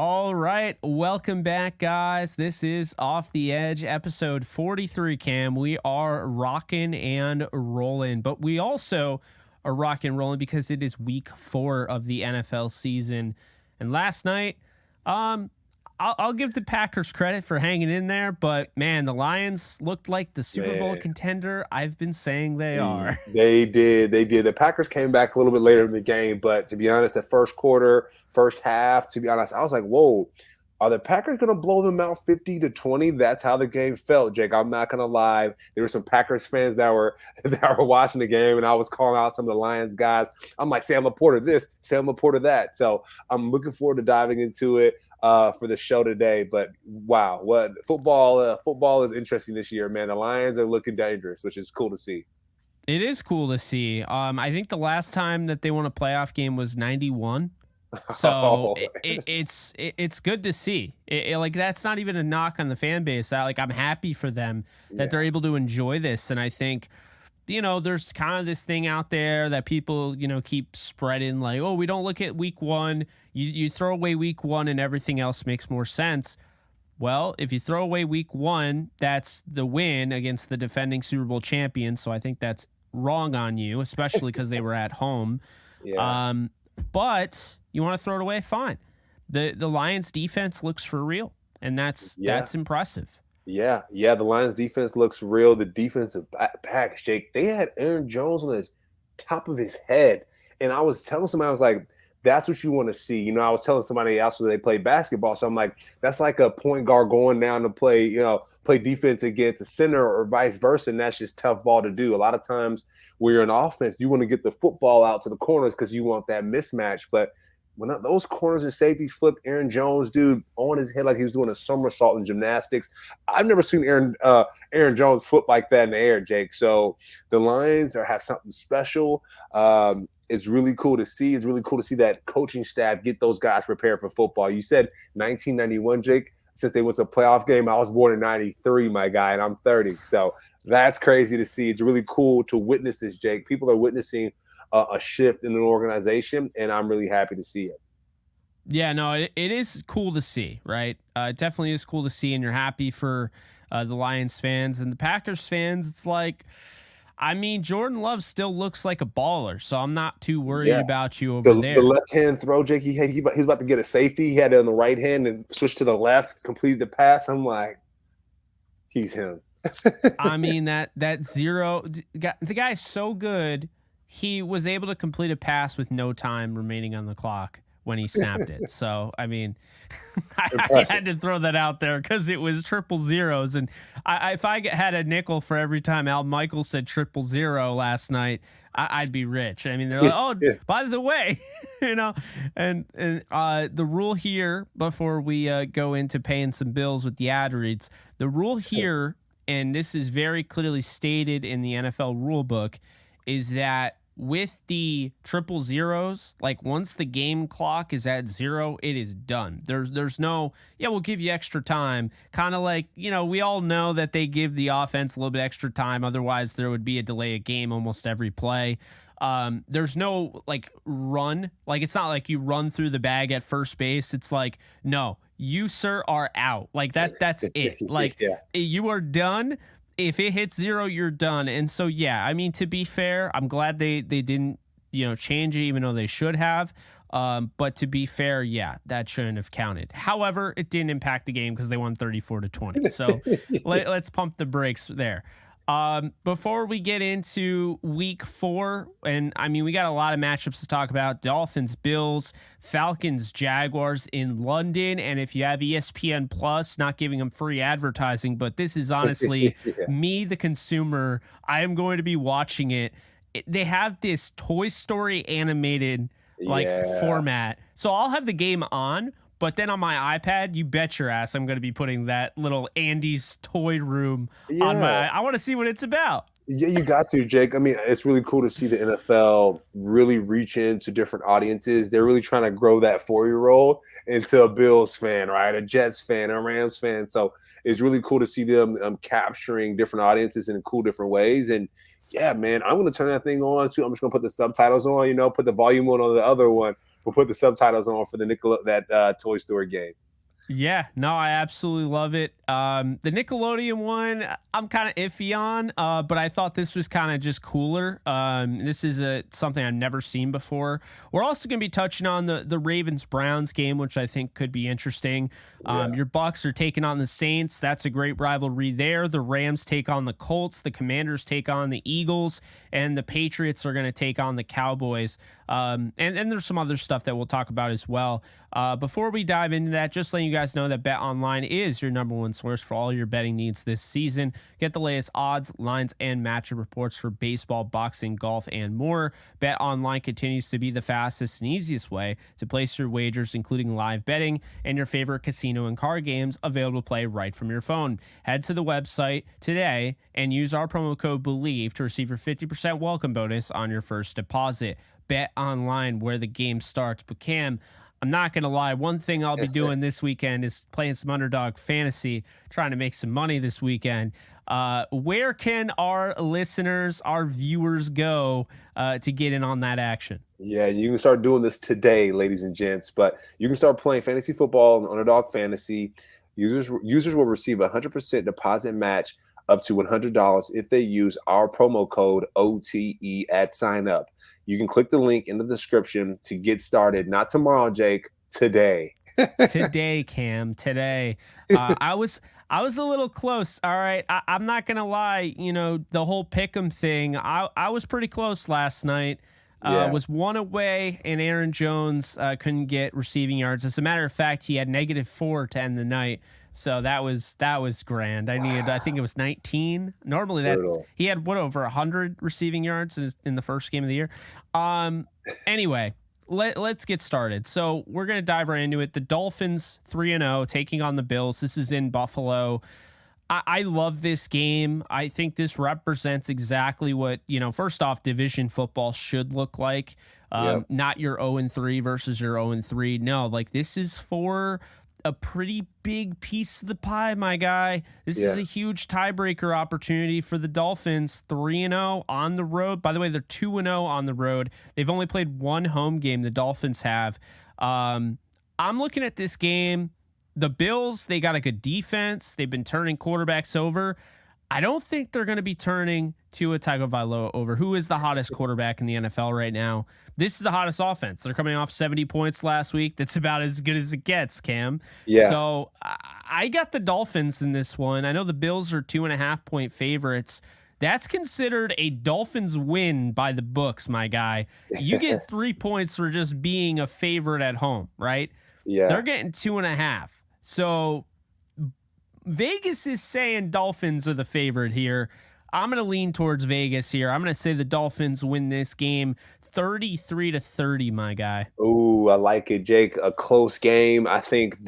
All right, welcome back, guys. This is Off the Edge, episode 43, Cam. We are rocking and rolling, but we also are rocking and rolling because it is week 4 of the NFL season. And last night, I'll give the Packers credit for hanging in there, but man, the Lions looked like the Super Bowl contender I've been saying they are. They did. The Packers came back a little bit later in the game, but to be honest, the first quarter, first half, to be honest, I was like, whoa, are the Packers going to blow them out 50-20? That's how the game felt, Jake. I'm not going to lie. There were some Packers fans that were watching the game, and I was calling out some of the Lions guys. I'm like, Sam Laporta this, Sam Laporta that. So I'm looking forward to diving into it for the show today. But wow, what football is interesting this year, man. The Lions are looking dangerous, which is cool to see. It is cool to see. I think the last time that they won a playoff game was 91. So it's good to see. Like, that's not even a knock on the fan base. I'm happy for them that they're able to enjoy this. And I think, there's kind of this thing out there that people, keep spreading like, oh, we don't look at week 1. You throw away week 1 and everything else makes more sense. Well, if you throw away week 1, that's the win against the defending Super Bowl champion. So I think that's wrong on you, especially because they were at home. But you want to throw it away? Fine. The Lions defense looks for real, and that's impressive. Yeah. The Lions defense looks real. The defensive backs, Jake, they had Aaron Jones on the top of his head. And I was telling somebody, I was like, that's what you want to see. I was telling somebody else they play basketball. So I'm like, that's like a point guard going down to play defense against a center or vice versa. And that's just tough ball to do. A lot of times when you're in offense, you want to get the football out to the corners because you want that mismatch. But when those corners and safeties flipped Aaron Jones, dude, on his head like he was doing a somersault in gymnastics. I've never seen Aaron Jones flip like that in the air, Jake. So the Lions have something special. It's really cool to see. It's really cool to see that coaching staff get those guys prepared for football. You said 1991, Jake. Since they went to a playoff game, I was born in 93, my guy, and I'm 30. So that's crazy to see. It's really cool to witness this, Jake. People are witnessing a shift in an organization, and I'm really happy to see it. Yeah, no, it is cool to see, right? It definitely is cool to see, and you're happy for the Lions fans. And the Packers fans, it's like, Jordan Love still looks like a baller, so I'm not too worried about you over there. The left-hand throw, Jake, he was about to get a safety. He had it on the right hand and switched to the left, completed the pass. I'm like, he's him. That zero, the guy's so good, he was able to complete a pass with no time remaining on the clock when he snapped it. So, I had to throw that out there because it was 000s. And if I had a nickel for every time Al Michaels said 000 last night, I'd be rich. They're like, by the way, and the rule here, before we go into paying some bills with the ad reads, the rule here, and this is very clearly stated in the NFL rule book, is that with the 000s, like once the game clock is at 0, it is done. There's no, we'll give you extra time. Kind of like, we all know that they give the offense a little bit extra time. Otherwise, there would be a delay of game almost every play. There's no like run. Like, it's not like you run through the bag at first base. It's like, no, you, sir, are out. Like that's it. Like you are done. If it hits 0, you're done. And so, to be fair, I'm glad they didn't, change it, even though they should have. But to be fair, that shouldn't have counted. However, it didn't impact the game because they won 34-20. So let's pump the brakes there. Before we get into week 4, and we got a lot of matchups to talk about: Dolphins, Bills, Falcons, Jaguars in London. And if you have ESPN Plus, not giving them free advertising, but this is honestly me, the consumer, I am going to be watching it. They have this Toy Story animated format. So I'll have the game on, but then on my iPad, you bet your ass I'm going to be putting that little Andy's Toy Room on my. I want to see what it's about. Yeah, you got to, Jake. It's really cool to see the NFL really reach into different audiences. They're really trying to grow that 4-year-old into a Bills fan, right? A Jets fan, a Rams fan. So it's really cool to see them capturing different audiences in cool different ways. And yeah, man, I'm going to turn that thing on too. I'm just going to put the subtitles on, put the volume on the other one. we'll put the subtitles on for the Toy Story game. Yeah, no, I absolutely love it. The Nickelodeon one, I'm kind of iffy on, but I thought this was kind of just cooler. This is something I've never seen before. We're also going to be touching on the Ravens Browns game, which I think could be interesting. Your Bucks are taking on the Saints. That's a great rivalry there. The Rams take on the Colts. The Commanders take on the Eagles, and the Patriots are going to take on the Cowboys. And there's some other stuff that we'll talk about as well. Before we dive into that, just letting you guys know that Bet Online is your number one source for all your betting needs this season. Get the latest odds, lines, and matchup reports for baseball, boxing, golf, and more. Bet Online continues to be the fastest and easiest way to place your wagers, including live betting and your favorite casino and card games available to play right from your phone. Head to the website today and use our promo code Bleav to receive your 50% welcome bonus on your first deposit. Bet Online, where the game starts. But Cam, I'm not going to lie. One thing I'll be doing this weekend is playing some underdog fantasy, trying to make some money this weekend. Where can our listeners, our viewers go to get in on that action? Yeah, you can start doing this today, ladies and gents. But you can start playing fantasy football on Underdog Fantasy. Users will receive a 100% deposit match up to $100 if they use our promo code OTE at sign up. You can click the link in the description to get started. Not tomorrow, Jake. Today. Today, Cam. Today. I was a little close. All right. I'm not going to lie. You know, the whole pick'em thing, I was pretty close last night. Was one away, and Aaron Jones couldn't get receiving yards. As a matter of fact, he had -4 to end the night. So that was grand. I think it was 19. Normally he had over 100 receiving yards in the first game of the year. Anyway, let's get started. So we're going to dive right into it. The Dolphins 3-0 taking on the Bills. This is in Buffalo. I love this game. I think this represents exactly what, first off, division football should look like. Not your 0-3 versus your 0-3. No, like this is for a pretty big piece of the pie, my guy. This is a huge tiebreaker opportunity for the Dolphins. 3-0 on the road. By the way, they're 2-0 on the road. They've only played one home game, the Dolphins have. I'm looking at this game. The Bills, they got a good defense. They've been turning quarterbacks over. I don't think they're going to be turning Tua Tagovailoa over, who is the hottest quarterback in the NFL right now. This is the hottest offense. They're coming off 70 points last week. That's about as good as it gets, Cam. Yeah. So I got the Dolphins in this one. I know the Bills are 2.5-point favorites. That's considered a Dolphins win by the books, my guy. You get 3 points for just being a favorite at home, right? Yeah. They're getting 2.5. So Vegas is saying Dolphins are the favorite here. I'm going to lean towards Vegas here. I'm going to say the Dolphins win this game 33-30, my guy. Oh, I like it, Jake. A close game. I think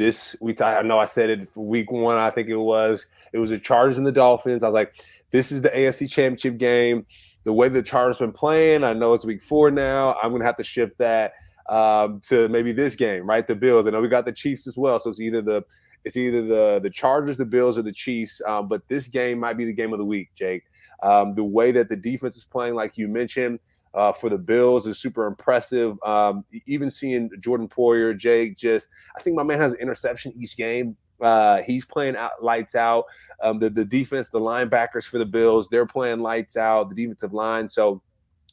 I know I said it for week one. I think it was the Chargers and the Dolphins. I was like, this is the AFC Championship game. The way the Chargers been playing, I know it's week 4 now. I'm going to have to shift that to maybe this game, right? The Bills. I know we got the Chiefs as well. So it's either the Chargers, the Bills, or the Chiefs. But this game might be the game of the week, Jake. The way that the defense is playing, like you mentioned, for the Bills is super impressive. Even seeing Jordan Poyer, Jake, I think my man has an interception each game. He's playing lights out. The defense, the linebackers for the Bills, they're playing lights out, the defensive line. So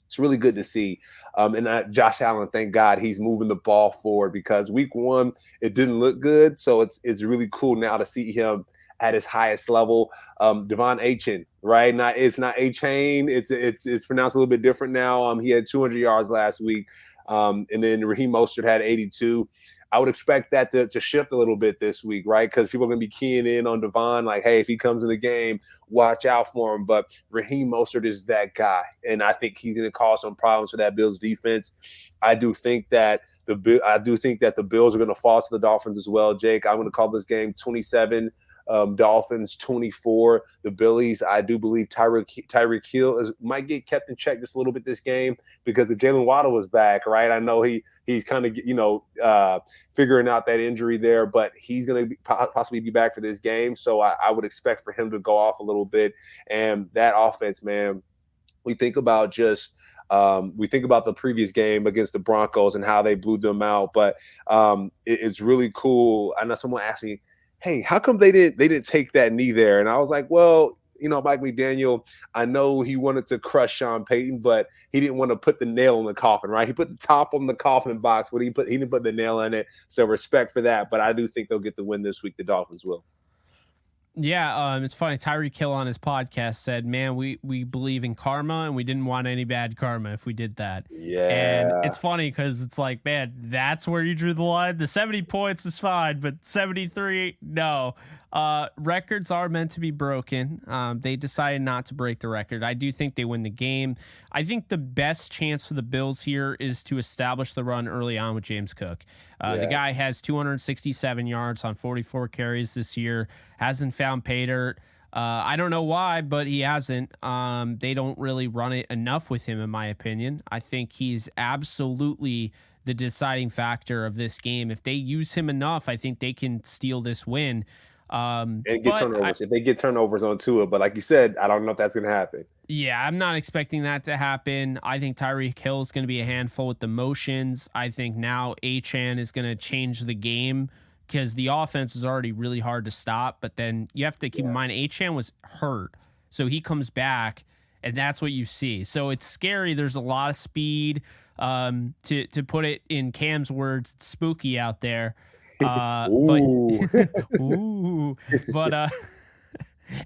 it's really good to see. And Josh Allen, thank God he's moving the ball forward, because week 1, it didn't look good. So it's really cool now to see him at his highest level. Devon Achane, right? It's not A-Chain. It's pronounced a little bit different now. He had 200 yards last week. And then Raheem Mostert had 82. I would expect that to shift a little bit this week, right? Because people are going to be keying in on Devon, like, hey, if he comes in the game, watch out for him. But Raheem Mostert is that guy, and I think he's going to cause some problems for that Bills defense. I do think that the Bills are going to fall to the Dolphins as well, Jake. I'm going to call this game 27. Dolphins 24. The Billies, I do believe Tyreek Hill might get kept in check just a little bit this game, because if Jalen Waddle was back, right? I know he's kind of figuring out that injury there, but he's going to possibly be back for this game. So I would expect for him to go off a little bit. And that offense, man, we think about just We think about the previous game against the Broncos and how they blew them out, but it's really cool. I know someone asked me, "Hey, how come they didn't take that knee there?" And I was like, "Well, Mike McDaniel, I know he wanted to crush Sean Payton, but he didn't want to put the nail in the coffin, right? He put the top on the coffin box, but he didn't put the nail in it. So respect for that. But I do think they'll get the win this week. The Dolphins will." Yeah, it's funny. Tyreek Hill on his podcast said, "Man, we Bleav in karma, and we didn't want any bad karma if we did that." And Yeah. it's funny because it's like, man, that's where you drew the line. The 70 points is fine, but 73, no. Records are meant to be broken. They decided not to break the record. I do think they win the game. I think the best chance for the Bills here is to establish the run early on with James Cook. The guy has 267 yards on 44 carries this year. Hasn't found pay dirt. I don't know why, but he hasn't. They don't really run it enough with him, in my opinion. I think he's absolutely the deciding factor of this game. If they use him enough, I think they can steal this win. And get turnovers. If they get turnovers on Tua, but like you said, I don't know if that's going to happen. Yeah, I'm not expecting that to happen. I think Tyreek Hill is going to be a handful with the motions. I think now Achane is going to change the game because the offense is already really hard to stop. But then you have to keep in mind Achane was hurt, so he comes back, and that's what you see. So it's scary. There's a lot of speed. To put it in Cam's words, it's spooky out there. Ooh. But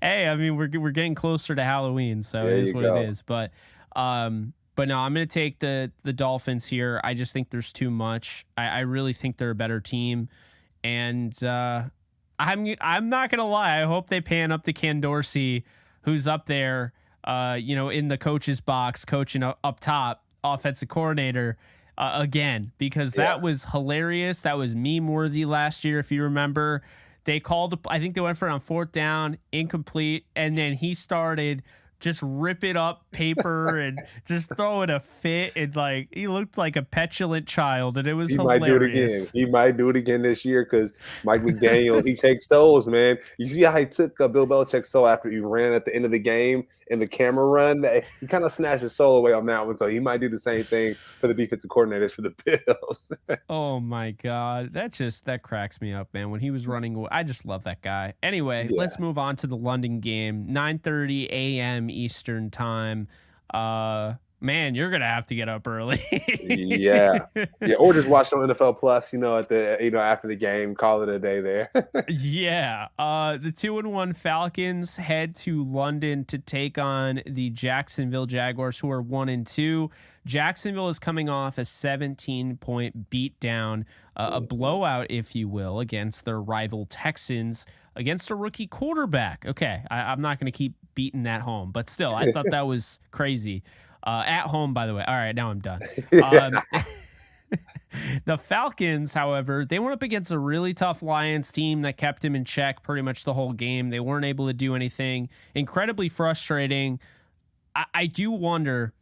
hey, I mean, we're getting closer to Halloween, so There it is you what go. it is. But no, I'm gonna take the Dolphins here. I just think there's too much. I really think they're a better team, and I'm not gonna lie. I hope they pan up to Ken Dorsey, who's up there, in the coach's box, coaching up top, offensive coordinator. Again, because that was hilarious. That was meme worthy last year, if you remember. They called, I think they went for it on 4th down, incomplete, and then he started just ripping up paper and just throwing a fit, and like he looked like a petulant child, and it was hilarious. Might do it again. He might do it again this year because Mike McDaniel, he takes those, man. You see how he took Bill Belichick's soul after he ran at the end of the game in the camera run? He kind of snatched his soul away on that one, so he might do the same thing for the defensive coordinators for the Bills. Oh my God. That cracks me up, man. When he was running, I just love that guy. Anyway, let's move on to the London game. 9:30 a.m. Eastern time. Man, you're gonna have to get up early. yeah, or just watch on NFL Plus. At the after the game, call it a day there. Yeah. The 2-1 Falcons head to London to take on the Jacksonville Jaguars, who are 1-2. Jacksonville is coming off a 17-point beatdown, a blowout, if you will, against their rival Texans, against a rookie quarterback. Okay, I'm not going to keep beating that home, but still, I thought that was crazy. At home, by the way. All right, now I'm done. The Falcons, however, they went up against a really tough Lions team that kept him in check pretty much the whole game. They weren't able to do anything. Incredibly frustrating. I do wonder,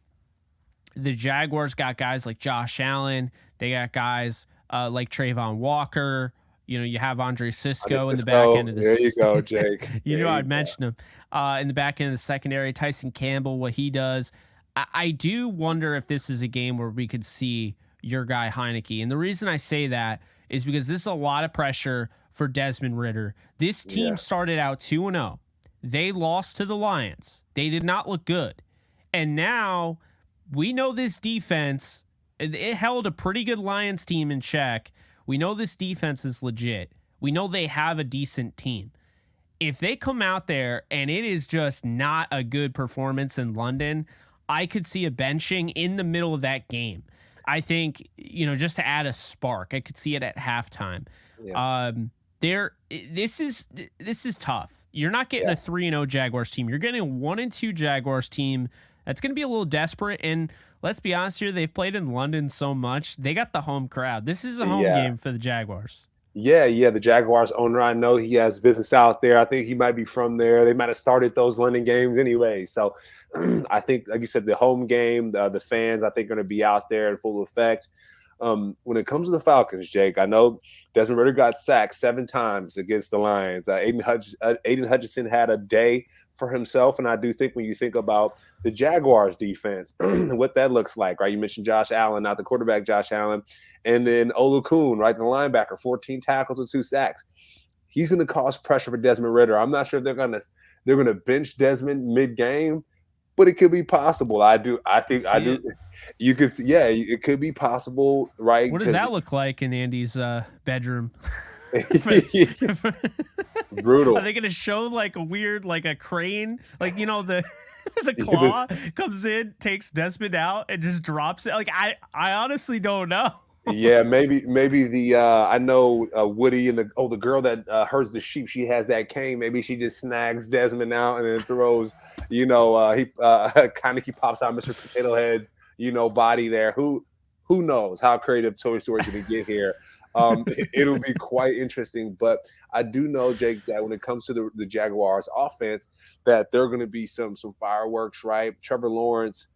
the Jaguars got guys like Josh Allen. They got guys like Trayvon Walker. You have Andre Cisco in the back end of the. There you go, Jake. I'd mention him in the back end of the secondary. Tyson Campbell, what he does. I do wonder if this is a game where we could see your guy Heineke. And the reason I say that is because this is a lot of pressure for Desmond Ridder. This team started out 2-0. They lost to the Lions. They did not look good. And now we know this defense, it held a pretty good Lions team in check. We know this defense is legit. We know they have a decent team. If they come out there and it is just not a good performance in London, I could see a benching in the middle of that game. I think, just to add a spark, I could see it at halftime. Yeah. This is tough. You're not getting a 3-0 Jaguars team. You're getting a 1-2 Jaguars team that's going to be a little desperate. And let's be honest here, they've played in London so much. They got the home crowd. This is a home game for the Jaguars. Yeah. The Jaguars owner, I know he has business out there. I think he might be from there. They might have started those London games anyway. So I think, like you said, the home game, the fans, I think, are going to be out there in full effect. When it comes to the Falcons, Jake, I know Desmond Ridder got sacked 7 times against the Lions. Aiden Hutchinson had a day for himself, and I do think when you think about the Jaguars defense, what that looks like, right? You mentioned Josh Allen, not the quarterback Josh Allen, and then Olukun, right, the linebacker, 14 tackles with 2 sacks. He's going to cause pressure for Desmond Ridder. I'm not sure if they're going to bench Desmond mid-game, but it could be possible. I do. You could see, yeah, it could be possible, right? What does that look like in Andy's bedroom? Brutal. Are they going to show like a weird, like a crane, like the the claw comes in, takes Desmond out, and just drops it? Like I honestly don't know. Yeah, maybe the I know Woody and the girl that herds the sheep. She has that cane. Maybe she just snags Desmond out and then throws. He kind of pops out Mr. Potato Head's body there. Who knows how creative Toy Story is going to get here? It'll be quite interesting. But I do know, Jake, that when it comes to the Jaguars offense, that there are going to be some fireworks. Right, Trevor Lawrence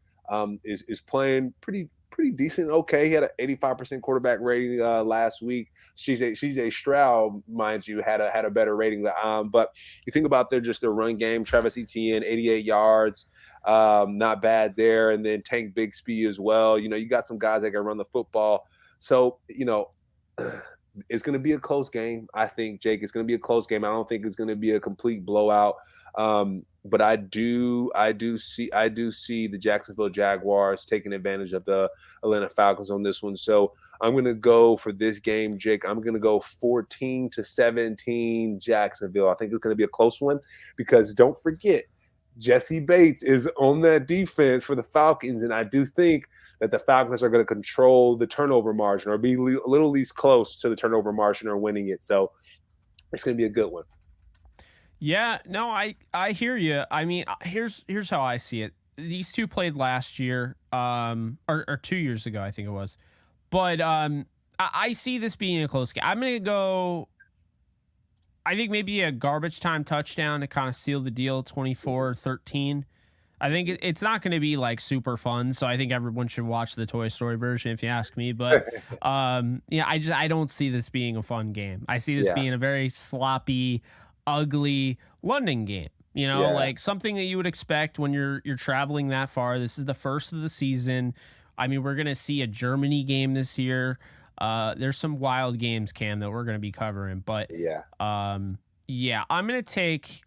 is playing pretty decent. Okay, he had an 85% quarterback rating last week. CJ Stroud, mind you, had a better rating. But you think about their run game. Travis Etienne, 88 yards, not bad there. And then Tank Bigsby as well. You got some guys that can run the football. So it's going to be a close game. I think, Jake, it's going to be a close game. I don't think it's going to be a complete blowout. But I do see the Jacksonville Jaguars taking advantage of the Atlanta Falcons on this one. So I'm going to go for this game, Jake. I'm going to go 14-17 Jacksonville. I think it's going to be a close one because don't forget, Jesse Bates is on that defense for the Falcons, and I do think that the Falcons are going to control the turnover margin or be a little least close to the turnover margin or winning it. So it's going to be a good one. Yeah, no, I hear you. I mean, here's how I see it. These two played last year, or 2 years ago, I think it was. But I see this being a close game. I'm going to go, I think maybe a garbage time touchdown to kind of seal the deal, 24-13. I think it's not going to be like super fun, so I think everyone should watch the Toy Story version if you ask me. But I don't see this being a fun game. I see this being a very sloppy, ugly London game, like something that you would expect when you're traveling that far. This is the first of the season. I mean, we're going to see a Germany game this year. There's some wild games, Cam, that we're going to be covering, but I'm going to take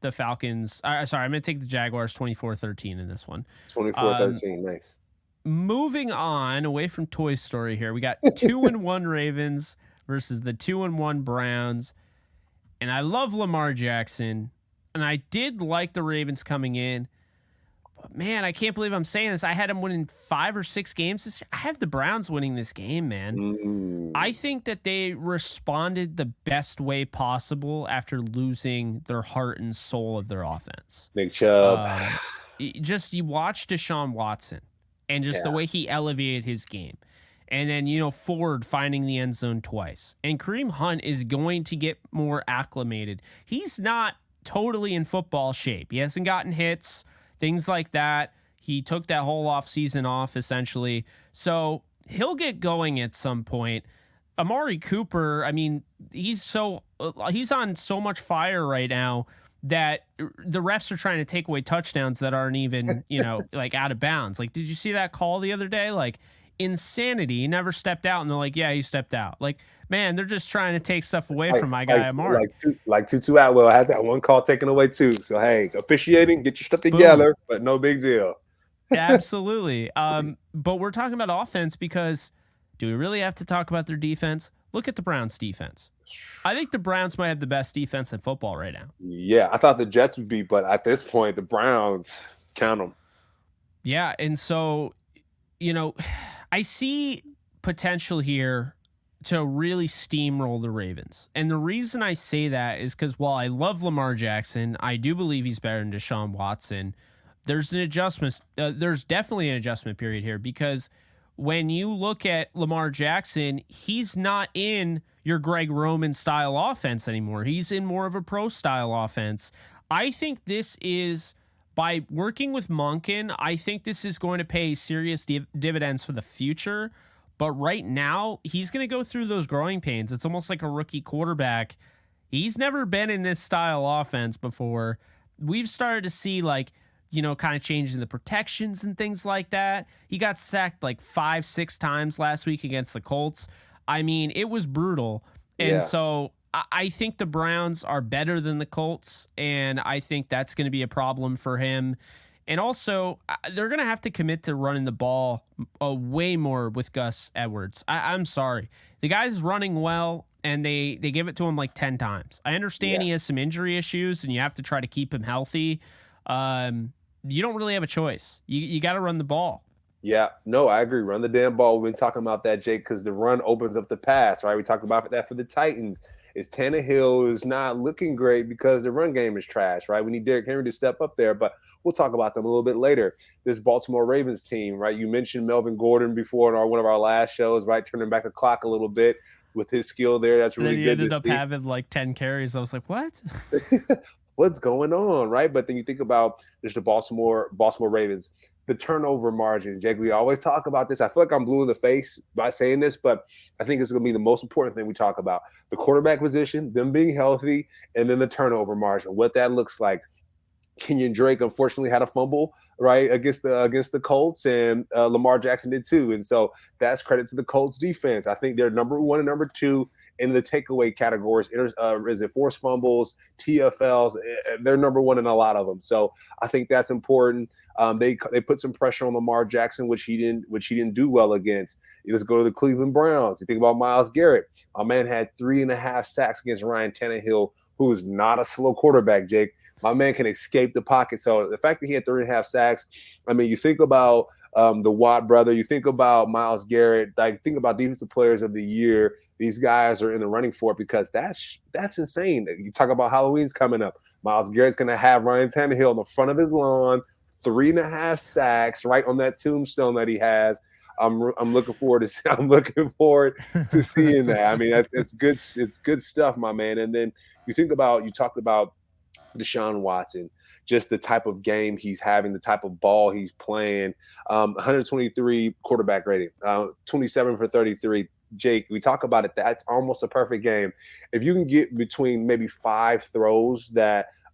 the Falcons. I'm going to take the Jaguars 24-13 in this one. 24-13, nice. Moving on away from Toy Story here, we got 2-1 Ravens versus the 2-1 Browns. And I love Lamar Jackson, and I did like the Ravens coming in. But, man, I can't believe I'm saying this. I had them winning 5 or 6 games this year. I have the Browns winning this game, man. I think that they responded the best way possible after losing their heart and soul of their offense. Nick Chubb. You watch Deshaun Watson and just the way he elevated his game. And then, Ford finding the end zone twice. And Kareem Hunt is going to get more acclimated. He's not totally in football shape. He hasn't gotten hits, things like that. He took that whole offseason off, essentially. So he'll get going at some point. Amari Cooper, I mean, he's on so much fire right now that the refs are trying to take away touchdowns that aren't even, like out of bounds. Like, did you see that call the other day? Like, insanity. He never stepped out, and they're like, yeah, he stepped out. Like, man, they're just trying to take stuff away from my guy Amari. Like Tutu Atwell had that one call taken away too. So hey, officiating, get your stuff together, but no big deal. Absolutely. But we're talking about offense because do we really have to talk about their defense? Look at the Browns defense. I think the Browns might have the best defense in football right now. Yeah, I thought the Jets would be, but at this point, the Browns, count them. Yeah, and so, I see potential here to really steamroll the Ravens. And the reason I say that is because while I love Lamar Jackson, I do believe he's better than Deshaun Watson. There's an adjustment. There's definitely an adjustment period here because when you look at Lamar Jackson, he's not in your Greg Roman style offense anymore. He's in more of a pro style offense. I think this is, by working with Monken, I think this is going to pay serious dividends for the future. But right now, he's going to go through those growing pains. It's almost like a rookie quarterback. He's never been in this style offense before. We've started to see like, kind of changing the protections and things like that. He got sacked like 5-6 times last week against the Colts. I mean, it was brutal. And so I think the Browns are better than the Colts, and I think that's going to be a problem for him. And also, they're going to have to commit to running the ball way more with Gus Edwards. I'm sorry. The guy's running well, and they give it to him like 10 times. I understand he has some injury issues, and you have to try to keep him healthy. You don't really have a choice. You got to run the ball. Yeah, no, I agree. Run the damn ball. We've been talking about that, Jake, because the run opens up the pass, right? We talked about that for the Titans. Tannehill is not looking great because the run game is trash, right? We need Derrick Henry to step up there, but we'll talk about them a little bit later. This Baltimore Ravens team, right? You mentioned Melvin Gordon before in one of our last shows, right? Turning back the clock a little bit with his skill there. That's really good. And then he ended up having like 10 carries. I was like, what? What's going on, right? But then you think about just the Baltimore Ravens. The turnover margin, Jake, we always talk about this. I feel like I'm blue in the face by saying this, but I think it's going to be the most important thing we talk about. The quarterback position, them being healthy, and then the turnover margin, what that looks like. Kenyon Drake unfortunately had a fumble, right, against the Colts, and Lamar Jackson did too. And so that's credit to the Colts defense. I think they're number 1 and number 2 in the takeaway categories. Is it forced fumbles, TFLs? They're number 1 in a lot of them. So I think that's important. They put some pressure on Lamar Jackson, which he didn't do well against. Let's go to the Cleveland Browns. You think about Myles Garrett. Our man had 3.5 sacks against Ryan Tannehill, who is not a slow quarterback, Jake. My man can escape the pocket. So the fact that he had 3.5 sacks, I mean, you think about the Watt brother, you think about Myles Garrett, like think about defensive players of the year. These guys are in the running for it because that's insane. You talk about Halloween's coming up. Myles Garrett's going to have Ryan Tannehill on the front of his lawn, 3.5 sacks right on that tombstone that he has. I'm looking forward to seeing that. I mean, it's good. It's good stuff, my man. And then you talked about Deshaun Watson, just the type of game he's having, the type of ball he's playing. 123 quarterback rating, 27 for 33. Jake, we talk about it. That's almost a perfect game. If you can get between maybe 5 throws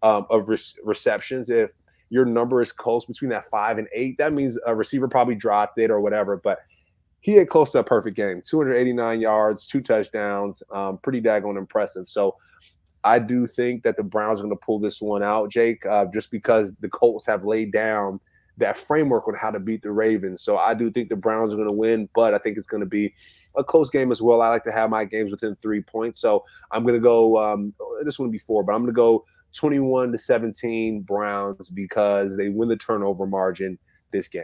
of receptions, if your number is close between that 5 and 8, that means a receiver probably dropped it or whatever. But he had close to a perfect game, 289 yards, 2 touchdowns, pretty daggone impressive. So I do think that the Browns are going to pull this one out, Jake, just because the Colts have laid down that framework on how to beat the Ravens. So I do think the Browns are going to win, but I think it's going to be a close game as well. I like to have my games within 3 points. So I'm going to go this one will be 4, but I'm going to go 21-17 Browns because they win the turnover margin this game.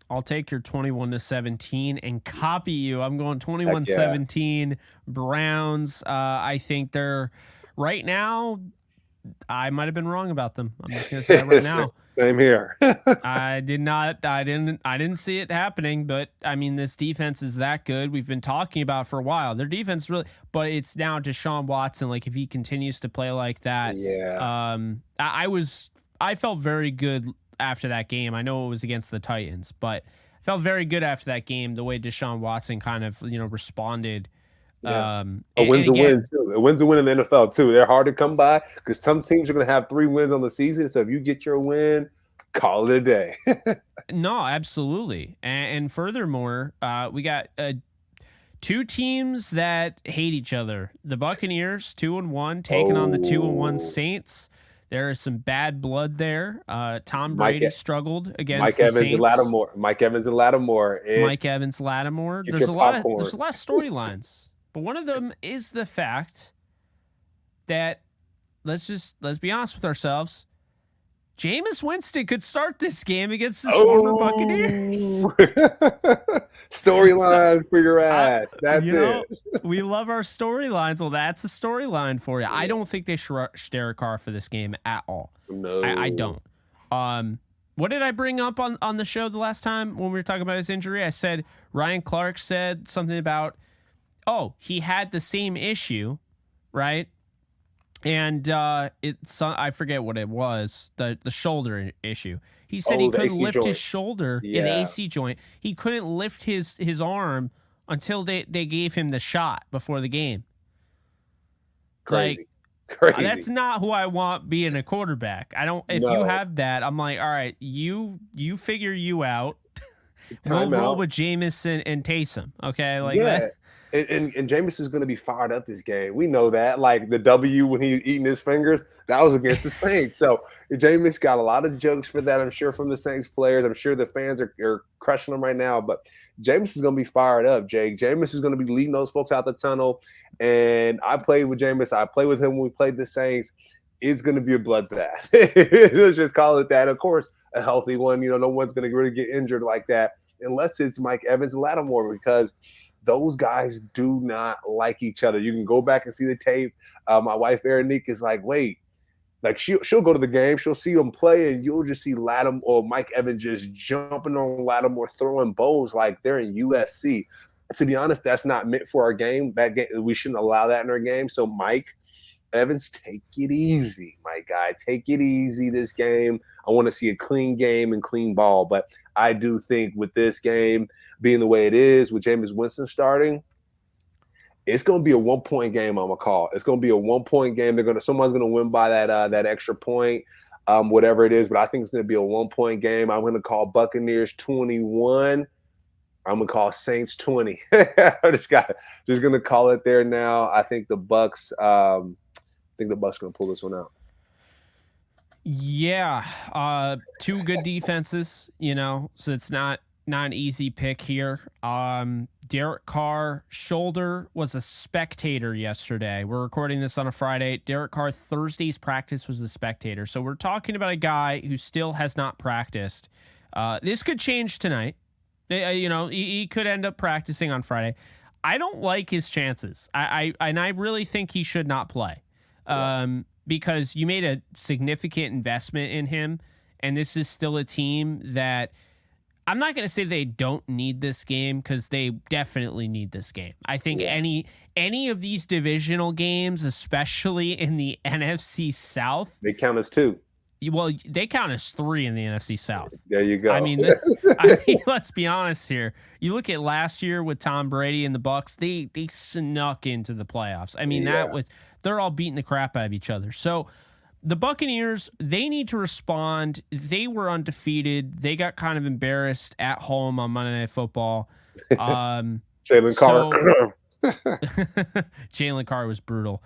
I'll take your 21-17 and copy you. I'm going 21-17 Browns. I think they're right now. I might have been wrong about them. I'm just going to say that right now. Same here. I didn't see it happening, but I mean, this defense is that good. We've been talking about it for a while. Their defense really, but it's now Deshaun Watson. Like if he continues to play like that, I felt very good after that game. I know it was against the Titans, but I felt very good after that game, the way Deshaun Watson kind of, responded. Yeah. A win's a win too. A win's a win in the NFL too. They're hard to come by because some teams are going to have 3 wins on the season. So if you get your win, call it a day. No, absolutely. And furthermore, we got 2 teams that hate each other. The Buccaneers, 2-1, taking on the 2-1 Saints. There is some bad blood there. Tom Brady struggled against the Saints. Mike Evans and Lattimore. There's a lot of storylines, but one of them is the fact that let's be honest with ourselves. Jameis Winston could start this game against the former Buccaneers. Storyline for your ass. That's it. We love our storylines. Well, that's a storyline for you. I don't think they should rush Derek Carr for this game at all. No, I don't. What did I bring up on the show the last time when we were talking about his injury? I said Ryan Clark said something about, he had the same issue, right? and I forget what it was, the shoulder issue. He said he Oh, the couldn't AC lift his joint. shoulder in the Yeah, AC joint. He couldn't lift his arm until they gave him the shot before the game. Like, crazy, crazy. that's not who I want being a quarterback. I don't. If you No, have that, I'm like, all right, you figure you out. We'll roll timeout. with Jameis and Taysom. Okay, like that. Yeah. And Jameis is going to be fired up this game. We know that. Like the W when he's eating his fingers, that was against the Saints. So Jameis got a lot of jokes for that, I'm sure, from the Saints players. I'm sure the fans are crushing him right now. But Jameis is going to be fired up, Jake. Jameis is going to be leading those folks out the tunnel. And I played with Jameis. I played with him when we played the Saints. It's going to be a bloodbath. Let's just call it that. Of course, a healthy one. No one's going to really get injured like that unless it's Mike Evans and Lattimore, because those guys do not like each other. You can go back and see the tape. My wife Veronique is like, wait, like she'll go to the game, she'll see them play, and you'll just see Lattimore or Mike Evans just jumping on Lattimore, throwing bows like they're in UFC. To be honest, that's not meant for our game. That game, we shouldn't allow that in our game. So Mike Evans, take it easy, my guy. Take it easy this game. I want to see a clean game and clean ball. But I do think with this game being the way it is, with Jameis Winston starting, it's going to be a 1-point game. I'm gonna call. It's going to be a 1-point game. Someone's going to win by that extra point, whatever it is. But I think it's going to be a 1-point game. I'm going to call Buccaneers 21. I'm gonna call Saints 20. I'm just gonna call it there now. I think the Bucks. Gonna pull this one out. Yeah, two good defenses, so it's not an easy pick here. Derek Carr shoulder was a spectator yesterday. We're recording this on a Friday. Derek Carr Thursday's practice was a spectator. So we're talking about a guy who still has not practiced. This could change tonight. He could end up practicing on Friday. I don't like his chances. I really think he should not play. Because you made a significant investment in him, and this is still a team that I'm not going to say they don't need this game, because they definitely need this game. I think any of these divisional games, especially in the NFC South, they count as 2. Well, they count as 3 in the NFC South. There you go. I mean, let's be honest here. You look at last year with Tom Brady and the Bucs; they snuck into the playoffs. I mean, they're all beating the crap out of each other. So the Buccaneers, they need to respond. They were undefeated. They got kind of embarrassed at home on Monday Night Football. Jalen Carr. Jalen Carr was brutal.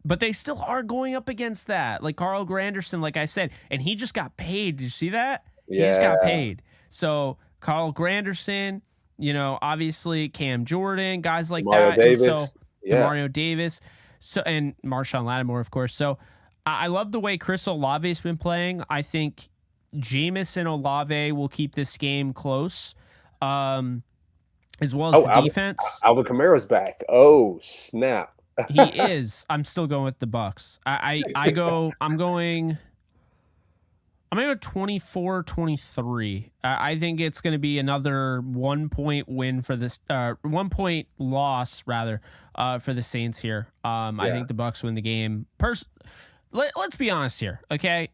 But they still are going up against that. Like Carl Granderson, like I said, and he just got paid. Did you see that? Yeah. He just got paid. So Carl Granderson, obviously Cam Jordan, guys like Mario that. Davis. And so Mario Davis. So, and Marshawn Lattimore, of course. So I love the way Chris Olave's been playing. I think Jameis and Olave will keep this game close, as well as the defense. Alvin Kamara's back. Oh, snap. He is. I'm still going with the Bucks. I'm going 24-23. I think it's going to be another 1-point win for this 1-point loss rather for the Saints here. I think the Bucks win the game. Let's be honest here, okay?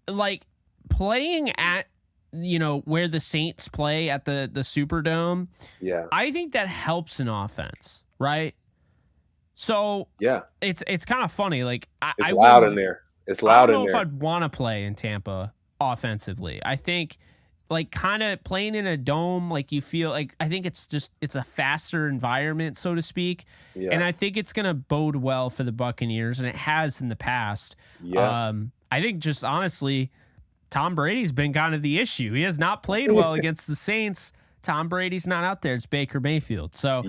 Like playing at where the Saints play at the Superdome. Yeah. I think that helps an offense, right? So it's kind of funny. Like it's loud in there. It's loud in there. I don't know if I'd want to play in Tampa offensively. I think like kind of playing in a dome, like you feel like, I think it's a faster environment, so to speak. Yeah. And I think it's going to bode well for the Buccaneers, and it has in the past. Yeah. I think just honestly, Tom Brady's been kind of the issue. He has not played well against the Saints. Tom Brady's not out there. It's Baker Mayfield. So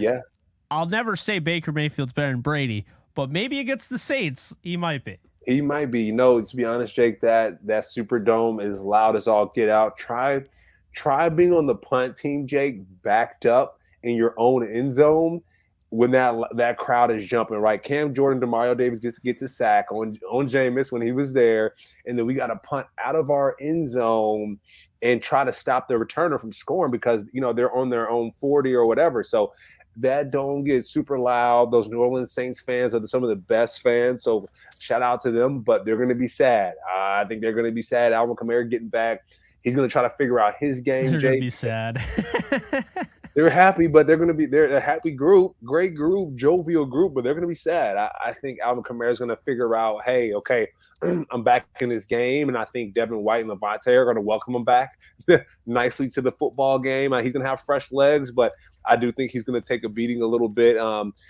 I'll never say Baker Mayfield's better than Brady, but maybe against the Saints, he might be. He might be. To be honest, Jake, that Superdome is loud as all get out. Try being on the punt team, Jake, backed up in your own end zone when that crowd is jumping, right? Cam Jordan, Demario Davis gets a sack on Jameis when he was there, and then we got to punt out of our end zone and try to stop the returner from scoring because, they're on their own 40 or whatever. So that don't get super loud. Those New Orleans Saints fans are some of the best fans. So shout out to them, but they're going to be sad. I think they're going to be sad. Alvin Kamara getting back. He's going to try to figure out his game. They're going to be sad. They're happy, but they're a happy group, great group, jovial group, but they're going to be sad. I think Alvin Kamara is going to figure out, hey, okay, I'm back in this game, and I think Devin White and Levante are going to welcome him back nicely to the football game. He's going to have fresh legs, but I do think he's going to take a beating a little bit.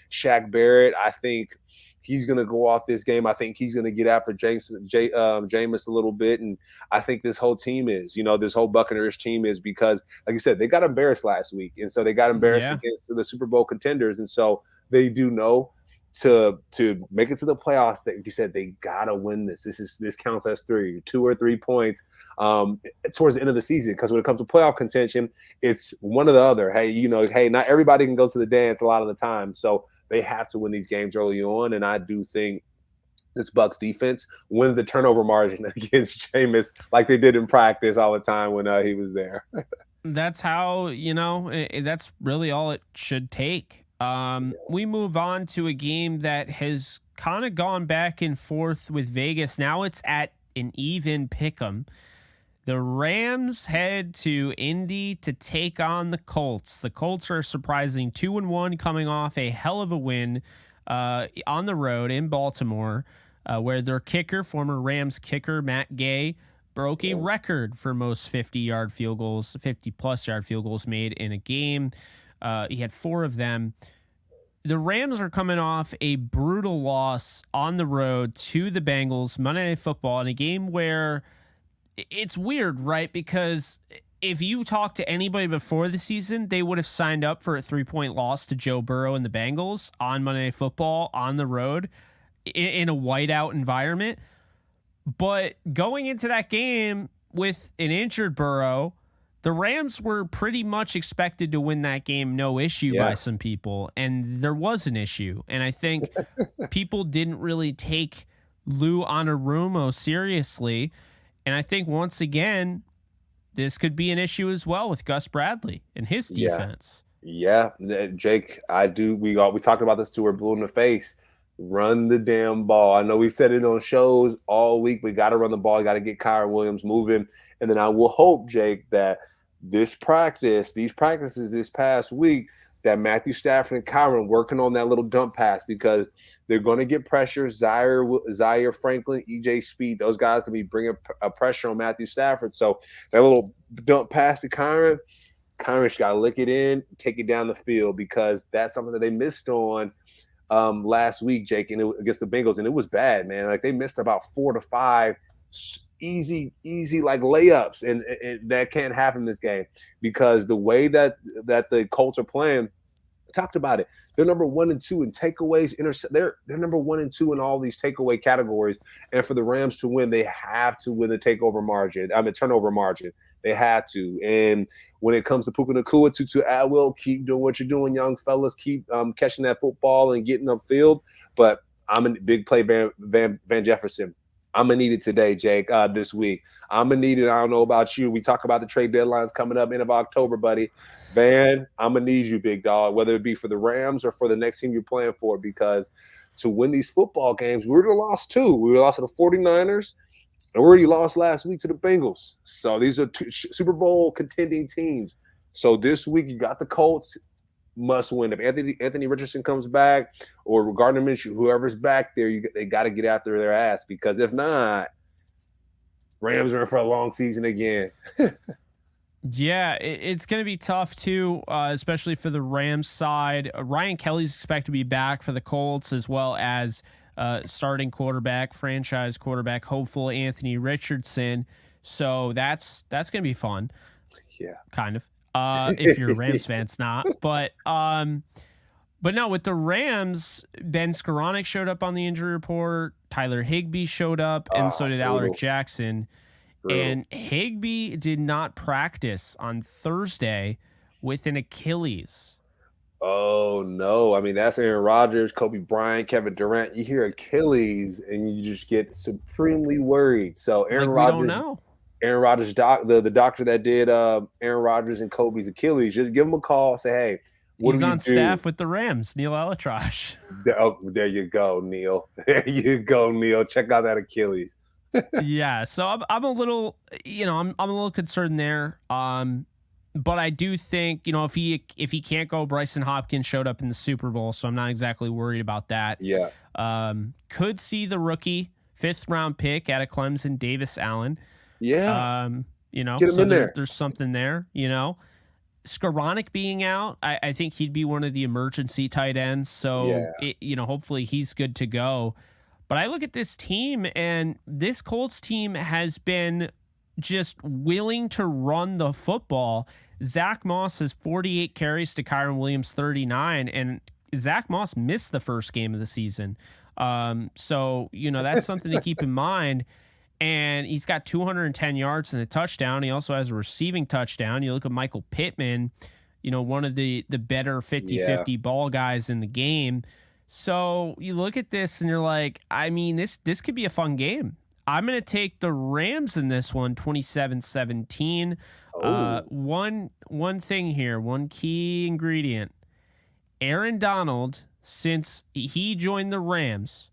Shaq Barrett, I think he's going to go off this game. I think he's going to get after Jameis a little bit. And I think this whole team is, this whole Buccaneers team is, because, like you said, they got embarrassed last week. And so they got embarrassed against the Super Bowl contenders. And so they do know to make it to the playoffs, that you said they got to win this. This counts as 2 or 3 points towards the end of the season. Because when it comes to playoff contention, it's one or the other. Hey, not everybody can go to the dance a lot of the time. So they have to win these games early on, and I do think this Bucs defense wins the turnover margin against Jameis like they did in practice all the time when he was there. That's how, that's really all it should take. We move on to a game that has kind of gone back and forth with Vegas. Now it's at an even pick'em. The Rams head to Indy to take on the Colts. The Colts are a surprising 2-1, coming off a hell of a win on the road in Baltimore, where their kicker, former Rams kicker Matt Gay, broke a record for most 50-plus yard field goals made in a game. He had 4 of them. The Rams are coming off a brutal loss on the road to the Bengals, Monday Night Football, in a game where it's weird, right? Because if you talk to anybody before the season, they would have signed up for a 3-point loss to Joe Burrow and the Bengals on Monday Night Football on the road in a whiteout environment. But going into that game with an injured Burrow, the Rams were pretty much expected to win that game no issue by some people. And there was an issue. And I think people didn't really take Lou Anarumo seriously. And I think once again, this could be an issue as well with Gus Bradley and his defense. Yeah, Jake, I do. We talked about this too. We're blue in the face. Run the damn ball. I know we said it on shows all week. We got to run the ball. Got to get Kyren Williams moving. And then I will hope, Jake, that these practices this past week, that Matthew Stafford and Kyren working on that little dump pass, because they're going to get pressure. Zaire Franklin, EJ Speed, those guys can be bringing a pressure on Matthew Stafford. So that little dump pass to Kyren's got to lick it in, take it down the field, because that's something that they missed on last week, Jake, and against the Bengals, and it was bad, man. Like, they missed about 4 to 5 easy like layups, and that can't happen in this game, because the way that the Colts are playing, I talked about it. They're number 1 and 2 in takeaways. They're number 1 and 2 in all these takeaway categories. And for the Rams to win, they have to win the turnover margin. They have to. And when it comes to Puka Nacua, Tutu Atwell, keep doing what you're doing, young fellas. Keep catching that football and getting upfield. But I'm a big play Van Jefferson. I'm going to need it today, Jake, this week. I'm going to need it. I don't know about you. We talk about the trade deadlines coming up end of October, buddy. Van, I'm going to need you, big dog, whether it be for the Rams or for the next team you're playing for, because to win these football games, we would have lost 2. We lost to the 49ers, and we already lost last week to the Bengals. So these are 2 Super Bowl contending teams. So this week you got the Colts. Must win. If Anthony Richardson comes back, or Gardner Minshew, whoever's back there, they got to get after their ass, because if not, Rams are in for a long season again. Yeah, it's going to be tough too, especially for the Rams side. Ryan Kelly's expected to be back for the Colts, as well as starting quarterback, franchise quarterback, hopeful Anthony Richardson. So that's going to be fun. Yeah, kind of. If you're a Rams fan, it's not. But no, with the Rams, Ben Skoranek showed up on the injury report. Tyler Higbee showed up, and so did Alec Jackson. And Higbee did not practice on Thursday with an Achilles. Oh, no. I mean, that's Aaron Rodgers, Kobe Bryant, Kevin Durant. You hear Achilles, and you just get supremely worried. So Aaron Rodgers, we don't know. Aaron Rodgers, the doctor that did Aaron Rodgers and Kobe's Achilles, just give him a call. Say, hey, What He's do you on do? staff with the Rams, Neil Elitrosh. There you go, Neil. There you go, Neil. Check out that Achilles. Yeah, so I'm a little, I'm a little concerned there. But I do think, if he can't go, Bryson Hopkins showed up in the Super Bowl, so I'm not exactly worried about that. Yeah. Could see the rookie 5th round pick out of Clemson, Davis Allen. Yeah. Get him So in there. there's something there. Skoranek being out, I think he'd be one of the emergency tight ends. So hopefully he's good to go. But I look at this team, and this Colts team has been just willing to run the football. Zach Moss has 48 carries to Kyron Williams 39, and Zach Moss missed the first game of the season. So that's something to keep in mind. And he's got 210 yards and a touchdown. He also has a receiving touchdown. You look at Michael Pittman, one of the better 50-50 ball guys in the game. So you look at this and you're like, this could be a fun game. I'm going to take the Rams in this one, 27-17. One thing here, one key ingredient. Aaron Donald, since he joined the Rams,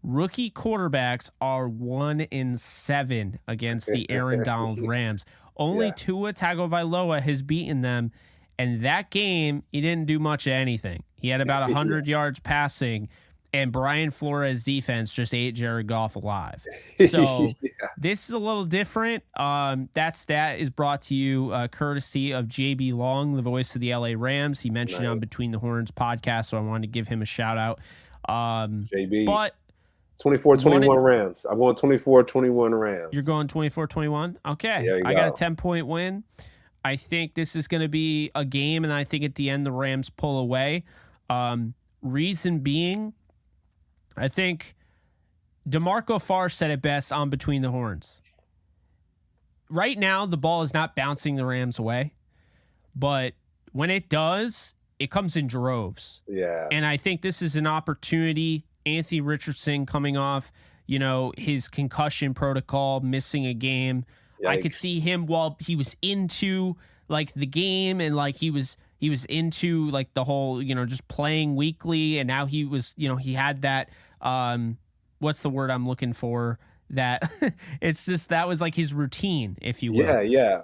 rookie quarterbacks are 1-7 against the Aaron Donald Rams. Only Tua Tagovailoa has beaten them, and that game, he didn't do much of anything. He had about 100 yards passing, and Brian Flores' defense just ate Jared Goff alive. So this is a little different. That stat is brought to you courtesy of JB Long, the voice of the LA Rams. He mentioned it on Between the Horns podcast, so I wanted to give him a shout out. JB. But 24-21 Rams. I'm going 24-21 Rams. You're going 24-21? Okay. I got a 10-point win. I think this is going to be a game, and I think at the end the Rams pull away. Reason being, I think DeMarco Farr said it best on Between the Horns. Right now, the ball is not bouncing the Rams away, but when it does, it comes in droves. Yeah. And I think this is an opportunity. Anthony Richardson coming off, his concussion protocol, missing a game. Yikes. I could see him while he was into the game, and he was into the whole, just playing weekly. And now he was, he had that, what's the word I'm looking for? That it's just, that was his routine, if you will. Yeah. Yeah.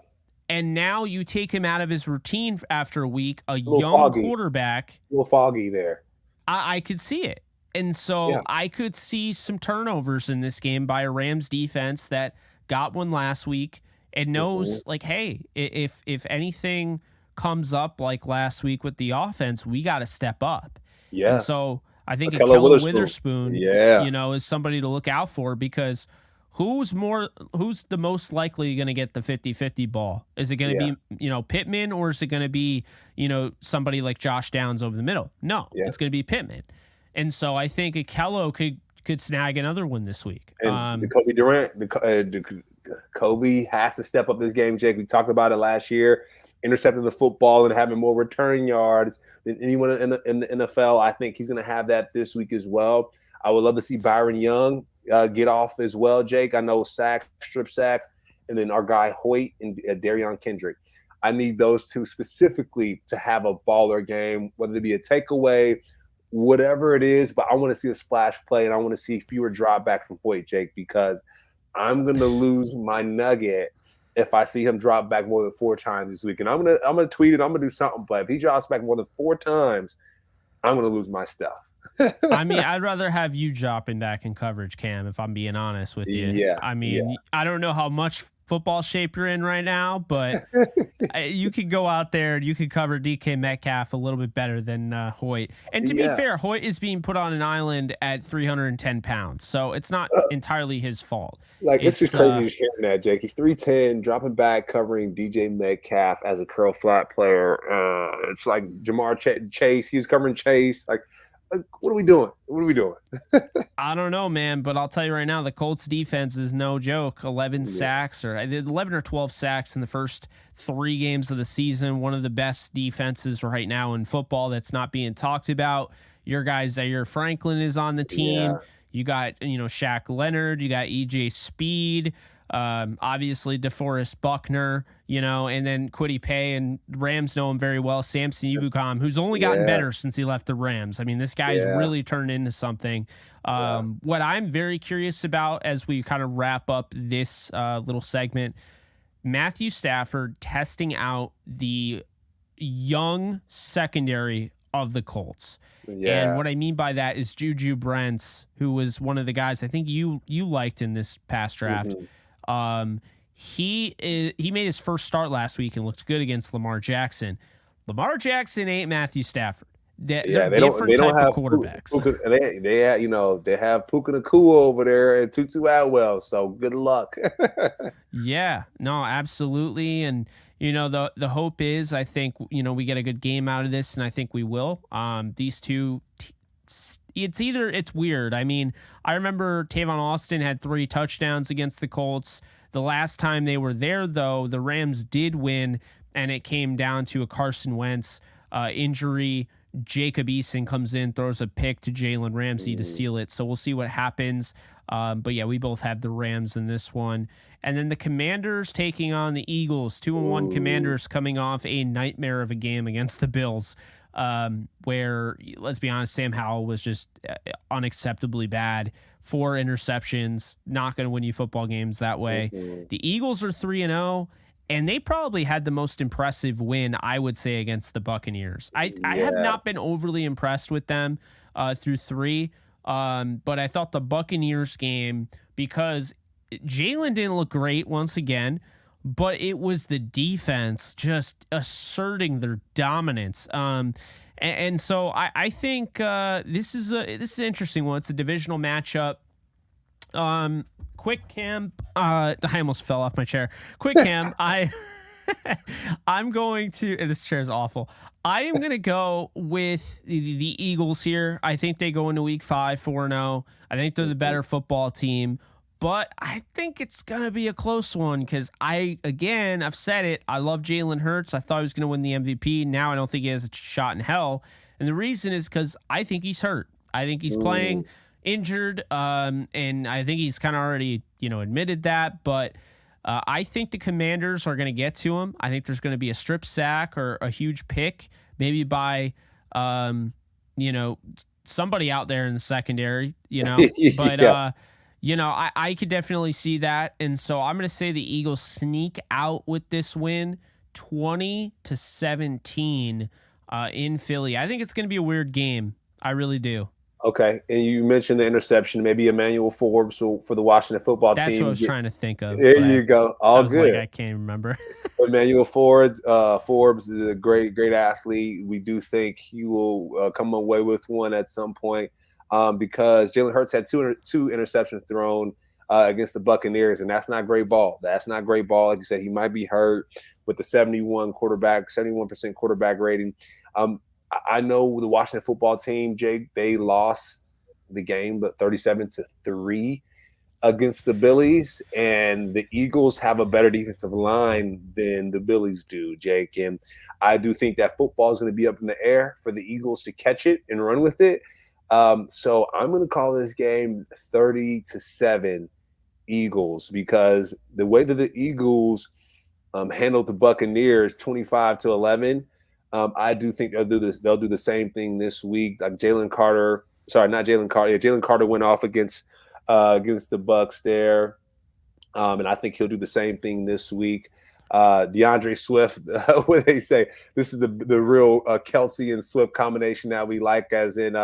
And now you take him out of his routine after a week, a little young foggy. Quarterback. A little foggy there. I could see it. And so I could see some turnovers in this game by a Rams defense that got one last week and knows hey, if anything comes up like last week with the offense, we got to step up. Yeah. And so I think Ahkello Witherspoon, is somebody to look out for, because who's the most likely going to get the 50-50 ball? Is it going to be, Pittman, or is it going to be, somebody like Josh Downs over the middle? No, it's going to be Pittman. And so I think Ahkello could snag another one this week. And Kobe Durant, Kobe has to step up this game, Jake. We talked about it last year, intercepting the football and having more return yards than anyone in the NFL. I think he's going to have that this week as well. I would love to see Byron Young get off as well, Jake. I know sacks, strip sacks, and then our guy Hoyt and Darion Kendrick. I need those two specifically to have a baller game, whether it be a takeaway, whatever it is, but I want to see a splash play, and I want to see fewer dropbacks from Hoyt, Jake, because I'm going to lose my nugget if I see him drop back more than 4 times this week. And I'm gonna tweet it. I'm gonna do something, but if he drops back more than 4 times, I'm gonna lose my stuff. I'd rather have you dropping back in coverage, Cam, if I'm being honest with you. Yeah. I don't know how much football shape you're in right now, but you could go out there and you could cover DK Metcalf a little bit better than Hoyt. And to be fair, Hoyt is being put on an island at 310 pounds, so it's not entirely his fault. It's just crazy just hearing that, Jake. He's 310, dropping back, covering DJ Metcalf as a curl flat player. It's like Jamar Chase. He was covering Chase. What are we doing? I don't know, man, but I'll tell you right now, the Colts defense is no joke. 11 sacks, or 11 or 12 sacks in the first 3 games of the season. One of the best defenses right now in football that's not being talked about. Your guy Zaire Franklin is on the team. You got, Shaq Leonard. You got EJ Speed. Obviously DeForest Buckner, and then Kwity Paye, and Rams know him very well. Samson Ebukam, who's only gotten Yeah. better since he left the Rams. I mean, this guy's really turned into something. What I'm very curious about as we kind of wrap up this little segment, Matthew Stafford testing out the young secondary of the Colts. Yeah. And what I mean by that is Juju Brents, who was one of the guys I think you liked in this past draft. He made his first start last week and looked good against Lamar Jackson. Lamar Jackson ain't Matthew Stafford. They're different type of quarterbacks. They have Puka Nakua over there and Tutu Atwell. So good luck. Yeah, no, absolutely. And the hope is, I think, we get a good game out of this, and I think we will. These two, it's weird. I mean, I remember Tavon Austin had 3 touchdowns against the Colts. The last time they were there, though, the Rams did win, and it came down to a Carson Wentz injury. Jacob Eason comes in, throws a pick to Jalen Ramsey to seal it. So we'll see what happens. But yeah, we both have the Rams in this one. And then the Commanders taking on the Eagles. 2-1 Commanders coming off a nightmare of a game against the Bills, where, let's be honest, Sam Howell was just unacceptably bad. 4 interceptions, not going to win you football games that way. The Eagles are 3-0. And they probably had the most impressive win, I would say, against the Buccaneers. I have not been overly impressed with them through 3, but I thought the Buccaneers game, because Jalen didn't look great once again, but it was the defense just asserting their dominance. And so I think this is an interesting one. It's a divisional matchup. Quick Cam, I almost fell off my chair. Quick Cam, I'm going to, and this chair is awful. I am going to go with the Eagles here. I think they go into week 5, 4-0. I think they're the better football team, but I think it's going to be a close one because I've said it. I love Jalen Hurts. I thought he was going to win the MVP. Now I don't think he has a shot in hell. And the reason is because I think he's hurt. I think he's playing injured, and I think he's kind of already, admitted that. But I think the Commanders are going to get to him. I think there's going to be a strip sack or a huge pick, maybe by, somebody out there in the secondary, But, I could definitely see that. And so I'm going to say the Eagles sneak out with this win, 20-17 in Philly. I think it's going to be a weird game. I really do. Okay, and you mentioned the interception, maybe Emmanuel Forbes for the Washington football team. That's what I was trying to think of. There you go. All good. I can't remember. Emmanuel Forbes is a great athlete. We do think he will come away with one at some point because Jalen Hurts had two interceptions thrown against the Buccaneers, and that's not great ball. Like you said, he might be hurt with the 71% quarterback rating. I know the Washington football team, Jake, they lost the game, but 37-3 against the Billies, and the Eagles have a better defensive line than the Billies do, Jake. And I do think that football is going to be up in the air for the Eagles to catch it and run with it. So I'm going to call this game 30-7 Eagles, because the way that the Eagles handled the Buccaneers 25-11. I do think they'll do this. They'll do the same thing this week. Like Jalen Carter went off against the Bucs there, and I think he'll do the same thing this week. DeAndre Swift, what they say, this is the real Kelsey and Swift combination that we like, as in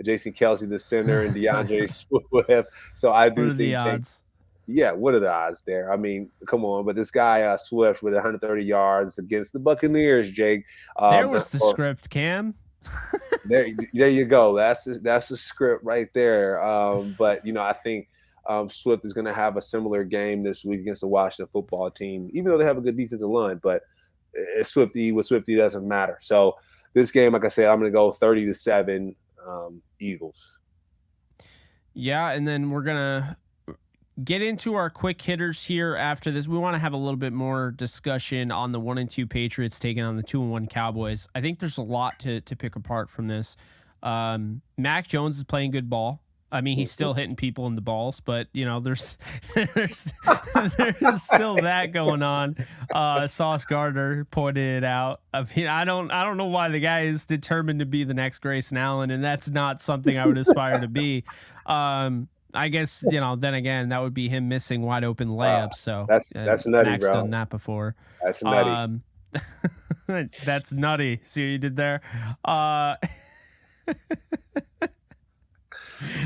Jason Kelsey, the center, and DeAndre Swift. So I do think the odds. Yeah, what are the odds there? I mean, come on. But this guy, Swift, with 130 yards against the Buccaneers, Jake. There was the script, Cam. there you go. That's the script right there. But, I think Swift is going to have a similar game this week against the Washington football team, even though they have a good defensive line. But Swifty doesn't matter. So this game, like I said, I'm going to go 30-7 Eagles. Yeah, and then we're going to get into our quick hitters here after this. We want to have a little bit more discussion on the 1-2 Patriots taking on the 2-1 Cowboys. I think there's a lot to pick apart from this. Mac Jones is playing good ball. I mean, he's still hitting people in the balls, but there's there's still that going on. Sauce Gardner pointed it out. I mean, I don't know why the guy is determined to be the next Grayson Allen, and that's not something I would aspire to be. I guess then again, that would be him missing wide open layups. So that's nutty, Mac's bro. done that before. That's nutty. That's nutty. See what you did there?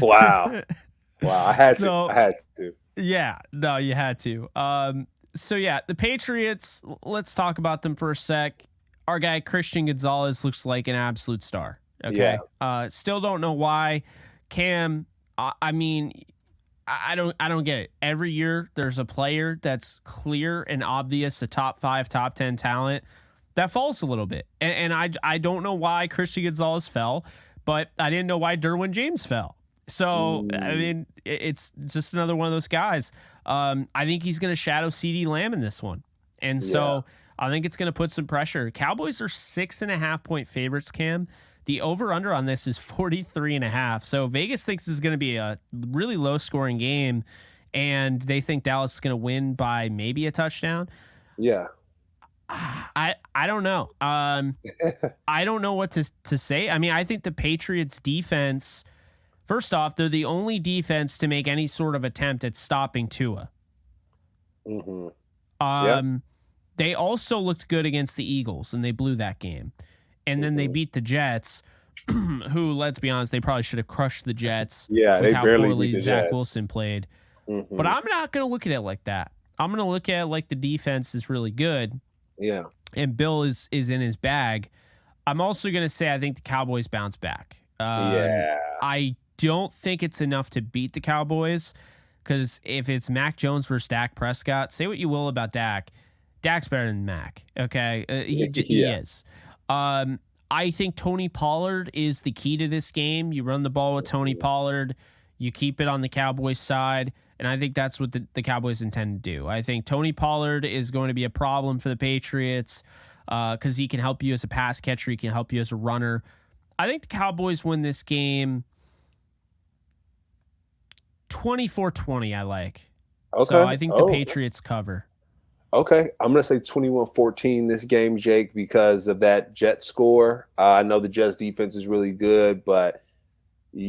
Wow. I had to. Yeah, no, you had to. So yeah, the Patriots, let's talk about them for a sec. Our guy Christian Gonzalez looks like an absolute star. Okay. Yeah. Still don't know why. Cam, I mean, I don't get it. Every year there's a player that's clear and obvious, a top 5, top 10 talent that falls a little bit. And I don't know why Christian Gonzalez fell, but I didn't know why Derwin James fell. So, I mean, it's just another one of those guys. I think he's going to shadow CeeDee Lamb in this one. And so I think it's going to put some pressure. Cowboys are 6.5 point favorites, Cam. The over-under on this is 43.5. So Vegas thinks this is going to be a really low-scoring game, and they think Dallas is going to win by maybe a touchdown. Yeah. I don't know. I don't know what to say. I mean, I think the Patriots defense, first off, they're the only defense to make any sort of attempt at stopping Tua. Mm-hmm. They also looked good against the Eagles, and they blew that game. And then they beat the Jets, who, let's be honest, they probably should have crushed the Jets. Yeah, with they how barely poorly beat the Zach Jets. Wilson played. Mm-hmm. But I'm not going to look at it like that. I'm going to look at it like the defense is really good. Yeah. And Bill is in his bag. I'm also going to say I think the Cowboys bounce back. I don't think it's enough to beat the Cowboys, because if it's Mac Jones versus Dak Prescott, say what you will about Dak, Dak's better than Mac. Okay, he is. I think Tony Pollard is the key to this game. You run the ball with Tony Pollard, you keep it on the Cowboys side, and I think that's what the Cowboys intend to do. I think Tony Pollard is going to be a problem for the Patriots because he can help you as a pass catcher, he can help you as a runner. I think the Cowboys win this game 24-20, I like. Okay. So I think the Patriots cover. Okay, I'm going to say 21-14 this game, Jake, because of that Jet score. I know the Jets defense is really good, but I'm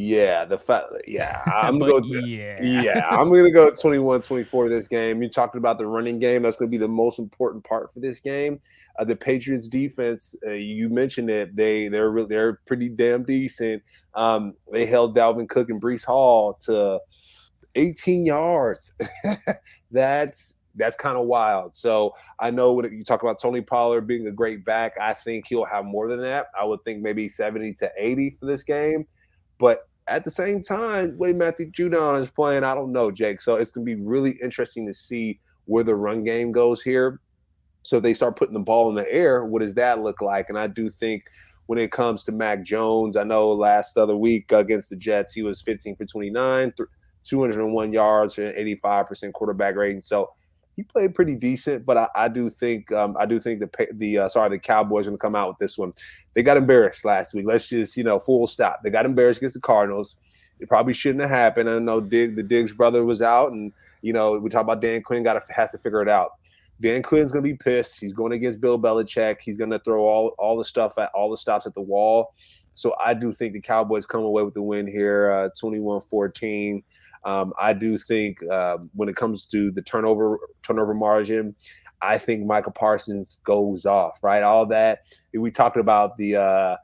going to go 21-24 this game. You talked about the running game. That's going to be the most important part for this game. The Patriots defense, you mentioned it. They're pretty damn decent. They held Dalvin Cook and Breece Hall to 18 yards. That's kind of wild. So I know when you talk about Tony Pollard being a great back, I think he'll have more than that. I would think maybe 70 to 80 for this game. But at the same time, way Matthew Judon is playing, I don't know, Jake. So it's going to be really interesting to see where the run game goes here. So if they start putting the ball in the air, what does that look like? And I do think when it comes to Mac Jones, I know last other week against the Jets, he was 15 for 29, 201 yards, and 85% quarterback rating. So he played pretty decent, but I do think the Cowboys are going to come out with this one. They got embarrassed last week. Let's just full stop. They got embarrassed against the Cardinals. It probably shouldn't have happened. I know the Diggs brother was out, and we talk about Dan Quinn has to figure it out. Dan Quinn's going to be pissed. He's going against Bill Belichick. He's going to throw all the stops at the wall. So I do think the Cowboys come away with the win here, 21-14. I do think when it comes to the turnover margin, I think Michael Parsons goes off, right? All that. We talked about the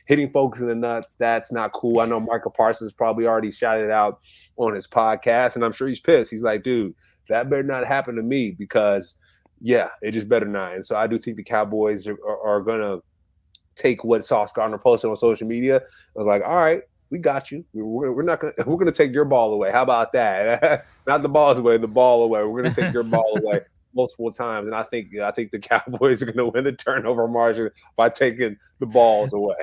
hitting folks in the nuts. That's not cool. I know Michael Parsons probably already shouted out on his podcast, and I'm sure he's pissed. He's like, dude, that better not happen to me because, it just better not. And so I do think the Cowboys are going to take what Sauce Gardner posted on social media. I was like, all right, we got you. We're gonna take your ball away. How about that? Not the balls away, the ball away. We're gonna take your ball away multiple times. And I think the Cowboys are gonna win the turnover margin by taking the balls away.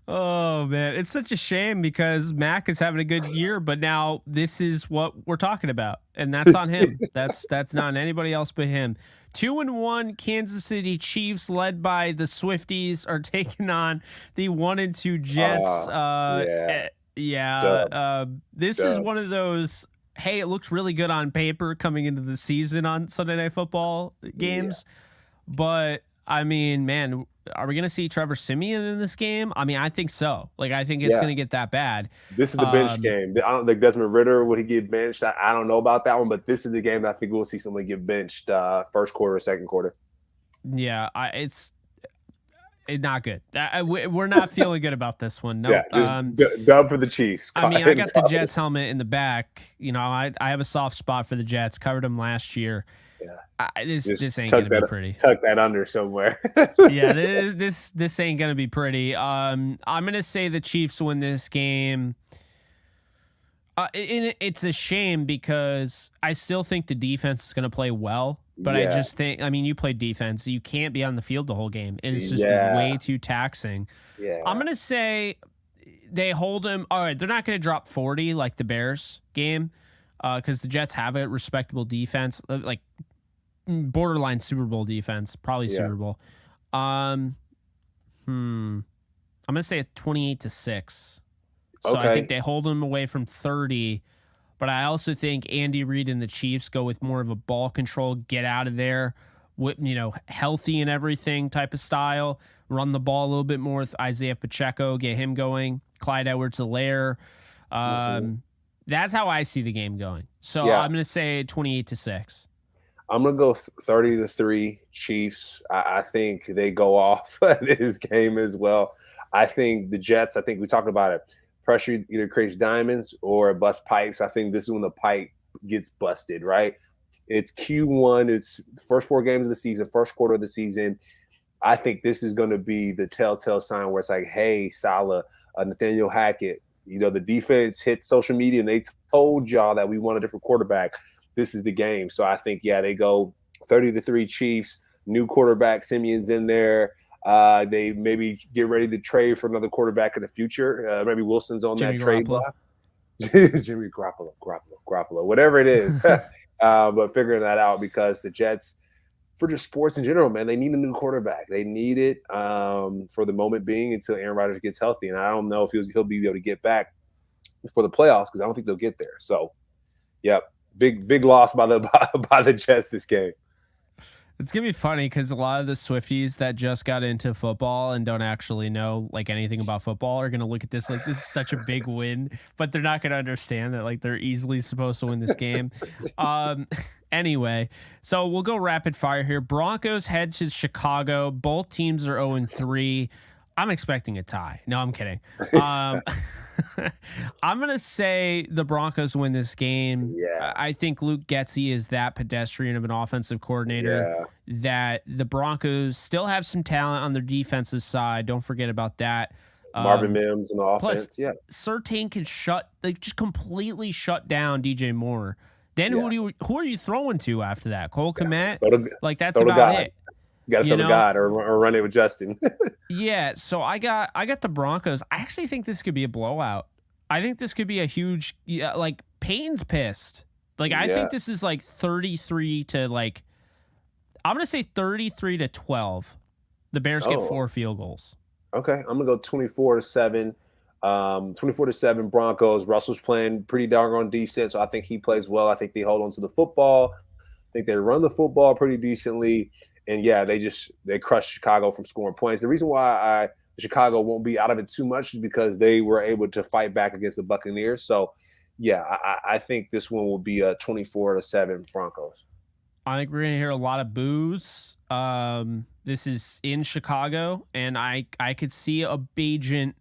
Oh man, it's such a shame because Mac is having a good year, but now this is what we're talking about, and that's on him. That's not on anybody else but him. 2-1 Kansas City Chiefs, led by the Swifties, are taking on the 1-2 Jets. Yeah. Yeah. Dub. This is one of those, hey, it looks really good on paper coming into the season on Sunday Night Football games. But, I mean, man, are we going to see Trevor Siemian in this game? I mean, I think so. Like, I think it's going to get that bad. This is the bench game. I don't think Desmond Ritter, would he get benched? I don't know about that one, but this is the game that I think we'll see someone get benched first quarter, second quarter. Yeah, it's not good. We're not feeling good about this one. No, dub for the Chiefs. I mean, I got the Jets helmet in the back. You know, I have a soft spot for the Jets. Covered them last year. Yeah, this ain't gonna be pretty. Tuck that under somewhere. Yeah, this ain't gonna be pretty. I'm gonna say the Chiefs win this game. It's a shame because I still think the defense is gonna play well. But I just think, I mean, you play defense. You can't be on the field the whole game. And it's just way too taxing. Yeah. I'm going to say they hold him. All right, they're not going to drop 40 like the Bears game because the Jets have a respectable defense, like borderline Super Bowl defense, probably Super Bowl. I'm going to say a 28-6. So I think they hold him away from 30. But I also think Andy Reid and the Chiefs go with more of a ball control, get out of there, healthy and everything type of style. Run the ball a little bit more with Isaiah Pacheco, get him going. Clyde Edwards-Helaire. That's how I see the game going. So I'm going to say 28-6. I'm going to go 30-3 Chiefs. I think they go off this game as well. I think the Jets, I think we talked about it. Pressure either creates diamonds or bust pipes. I think this is when the pipe gets busted, right? It's Q1. It's the first 4 games of the season, first quarter of the season. I think this is going to be the telltale sign where it's like, hey, Saleh, Nathaniel Hackett, the defense hit social media and they told y'all that we want a different quarterback. This is the game. So I think, they go 30-3 Chiefs, new quarterback, Simeon's in there. They maybe get ready to trade for another quarterback in the future. Maybe Wilson's on that trade block. Jimmy Garoppolo, whatever it is. But figuring that out because the Jets, for just sports in general, man, they need a new quarterback. They need it for the moment being until Aaron Rodgers gets healthy. And I don't know if he'll be able to get back for the playoffs because I don't think they'll get there. So, big loss by the Jets this game. It's going to be funny because a lot of the Swifties that just got into football and don't actually know like anything about football are going to look at this like this is such a big win, but they're not going to understand that like they're easily supposed to win this game. Anyway, so we'll go rapid fire here. Broncos head to Chicago. Both teams are 0-3. I'm expecting a tie. No, I'm kidding. I'm going to say the Broncos win this game. Yeah. I think Luke Getsy is that pedestrian of an offensive coordinator that the Broncos still have some talent on their defensive side. Don't forget about that. Marvin Mims on the offense. Plus, Surtain can just completely shut down DJ Moore. Then who are you throwing to after that? Cole Kmet? That's about it. Got to throw to God or run it with Justin. Yeah, so I got the Broncos. I actually think this could be a blowout. I think this could be a huge Payton's pissed. I think this is 33 to I'm going to say 33-12. The Bears get 4 field goals. Okay, I'm going to go 24-7. 24-7 Broncos. Russell's playing pretty doggone decent, so I think he plays well. I think they hold on to the football. I think they run the football pretty decently. And they crushed Chicago from scoring points. The reason why Chicago won't be out of it too much is because they were able to fight back against the Buccaneers. So, I think this one will be a 24-7 Broncos. I think we're going to hear a lot of boos. This is in Chicago, and I could see a Bagent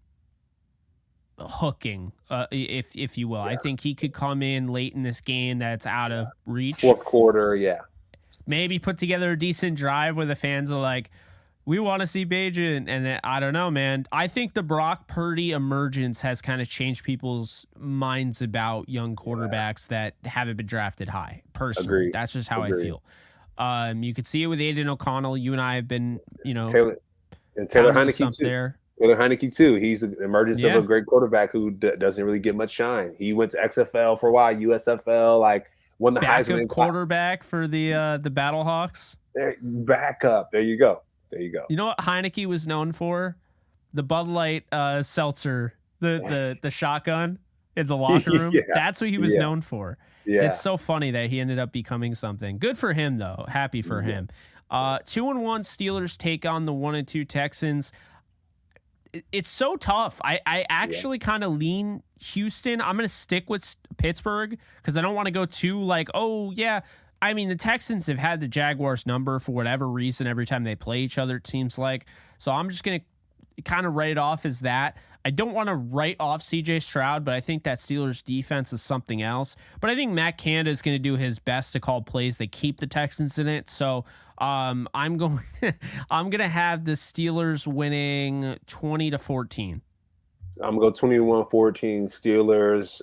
hooking, if you will. I think he could come in late in this game that's out of reach. Fourth quarter, Maybe put together a decent drive where the fans are like, we want to see Bagent. And then, I don't know, man. I think the Brock Purdy emergence has kind of changed people's minds about young quarterbacks that haven't been drafted high. Personally, Agreed. That's just how I feel. You could see it with Aiden O'Connell. You and I have been, Taylor Heineke too. There. Taylor Heineke too. He's an emergence of a great quarterback who doesn't really get much shine. He went to XFL for a while, USFL. won the Heisman. Backup quarterback for the Battlehawks. There, backup. There you go. There you go. You know what Heineke was known for? The Bud Light seltzer, the shotgun in the locker room. Yeah. That's what he was known for. Yeah. It's so funny that he ended up becoming something. Good for him, though. Happy for him. 2-1 Steelers take on the 1-2 Texans. It's so tough. I actually kind of lean Houston. I'm going to stick with Pittsburgh because I don't want to go too like, oh, yeah. I mean, the Texans have had the Jaguars number for whatever reason every time they play each other, it seems like. So I'm just going to kind of write it off as that. I don't want to write off CJ Stroud, but I think that Steelers defense is something else. But I think Matt Canada is going to do his best to call plays that keep the Texans in it. So I'm going to have the Steelers winning 20-14. I'm going to go 21-14 Steelers.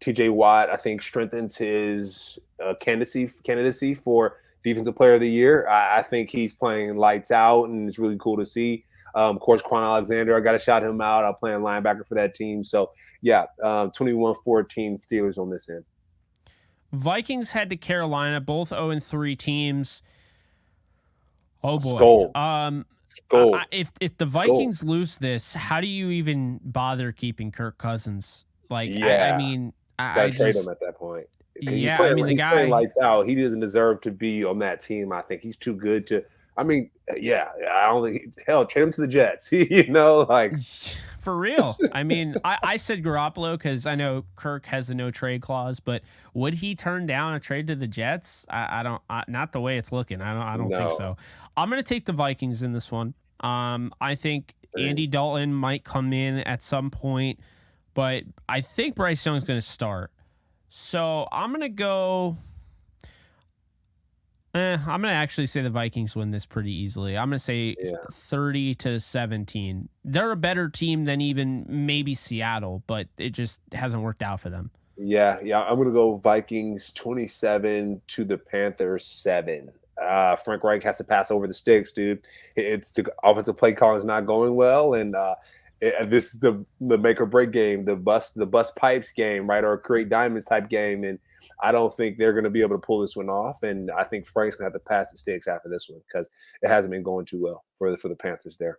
TJ Watt, I think, strengthens his candidacy for Defensive Player of the Year. I think he's playing lights out, and it's really cool to see. Of course, Quan Alexander, I got to shout him out. I'm playing linebacker for that team. So, yeah, 21-14 Steelers on this end. Vikings head to Carolina, both 0-3 teams. Oh, boy. Skull. If the Vikings lose this, how do you even bother keeping Kirk Cousins? Like, yeah. I mean, I trade him at that point. Yeah, playing, I mean, the guy playing lights out. He doesn't deserve to be on that team. I think he's too good to. I mean, yeah, I don't think. Hell, trade him to the Jets. You know, like for real. I mean, I said Garoppolo because I know Kirk has a no trade clause, but would he turn down a trade to the Jets? I don't. Not the way it's looking. I don't think so. I'm gonna take the Vikings in this one. I think Andy Dalton might come in at some point, but I think Bryce Young's gonna start. So I'm going to go. I'm going to actually say the Vikings win this pretty easily. I'm going to say 30-17. They're a better team than even maybe Seattle, but it just hasn't worked out for them. Yeah. I'm going to go Vikings 27 to the Panthers 7. Frank Reich has to pass over the sticks, dude. It's the offensive play calling is not going well, and this is the make or break game, the bust pipes game, right, or create diamonds type game, and I don't think they're going to be able to pull this one off. And I think Frank's going to have to pass the sticks after this one because it hasn't been going too well for the Panthers there.